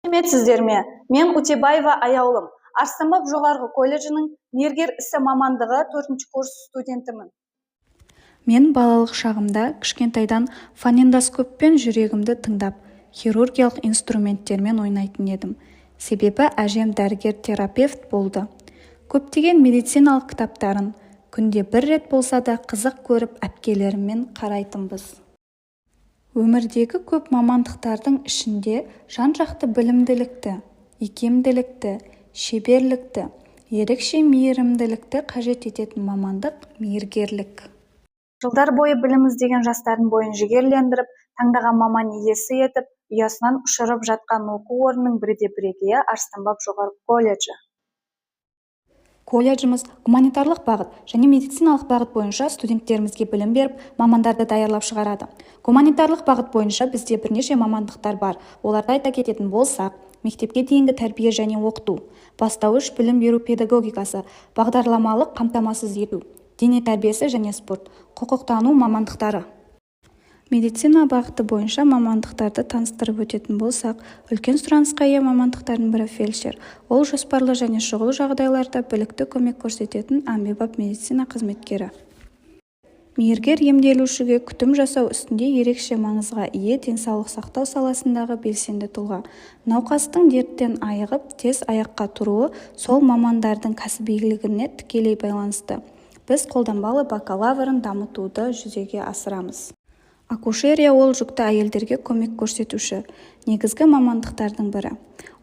Сәлеметсіздер ме? Мен Утебаева Аяулым. Арыстанбап жоғарғы колледжінің мергер ісі мамандығы 4-ші курс студентімін. Мен балалық шағымда кішкентайдан фонендоскоппен жүрегімді тыңдап, хирургиялық инструменттермен ойнайтын едім. Себебі әжем дәрігер-терапевт болды. Көптеген медициналық кітаптарын күнде бір рет болса да қызық көріп әпкелеріммен қарайтынбыз. Өмірдегі көп мамандықтардың ішінде жан-жақты білімділікті, икемділікті, шеберлікті, ерекше мейірімділікті қажет ететін мамандық мейіргерлік. Жылдар бойы білім іздеген жастардың бойын жігерлендіріп, таңдаған маман иесі етіп, ұясынан ұшырып жатқан оқу орнының бірде бірегейі Арыстанбап жоғарғы колледжі. Колледжіміз гуманитарлық бағыт және медициналық бағыт бойынша студенттерімізге білім беріп, мамандарды даярлап шығарады. Гуманитарлық бағыт бойынша бізде бірнеше мамандықтар бар. Оларды айта кететін болсақ, мектепке дейінгі тәрбие және оқыту, бастауыш білім беру педагогикасы, бағдарламалық қамтамасыз ету, дене тәрбиесі және спорт, құқықтану мамандықтары. Медицина бағыты бойынша мамандықтарды таныстырып өтетін болсақ, үлкен сұранысқа ие мамандықтардың бірі фельдшер. Ол жоспарлы және шұғыл жағдайларда білікті көмек көрсететін әмбебап медицина қызметкері. Мейіргер емделушіге күтім жасау үстінде ерекше маңызға ие денсаулық сақтау саласындағы белсенді тұлға. Науқастың дерттен айығып, тез аяққа тұруы сол мамандардың кәсібилігіне тікелей байланысты. Біз қолданбалы бакалаврын дамытуды жүзеге асырамыз. Акушерия ол жүкті әйелдерге көмек көрсетуші негізгі мамандықтардың бірі.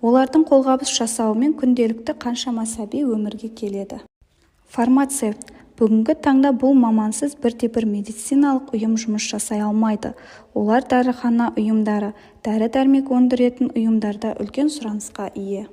Олардың қолғабыс жасауымен күнделікті қаншама сәби өмірге келеді. Фармацевт. Бүгінгі таңда бұл мамансыз бірде-бір медициналық ұйым жұмыс жасай алмайды. Олар дәріхана ұйымдары, дәрі-дәрмек өндіретін ұйымдарда үлкен сұранысқа ие.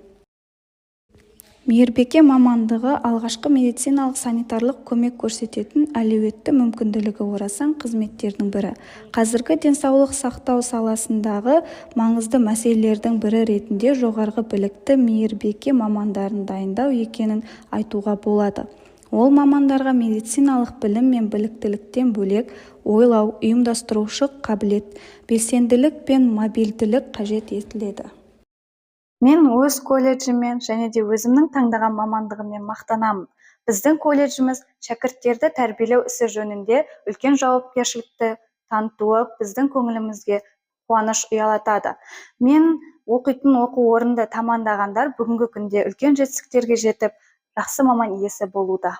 Мейірбике мамандығы алғашқы медициналық санитарлық көмек көрсететін әлеуетті мүмкінділігі орасан қызметтердің бірі. Қазіргі денсаулық сақтау саласындағы маңызды мәселелердің бірі ретінде жоғарғы білікті мейірбике мамандарын дайындау екенін айтуға болады. Ол мамандарға медициналық білім мен біліктіліктен бөлек ойлау, ұйымдастырушы қабілет, белсенділік пен мобильділік қажет етіледі. Мен өз колледжіммен және де өзімнің таңдаған мамандығыммен мақтанамын. Біздің колледжіміз шәкірттерді тәрбиелеу ісі жөнінде үлкен жауапкершілікті танытуы біздің көңілімізге қуаныш ұялатады. Мен оқитын оқу орнында тамамдағандар бүгінгі күнде үлкен жетістіктерге жетіп, жақсы маман иесі болуда.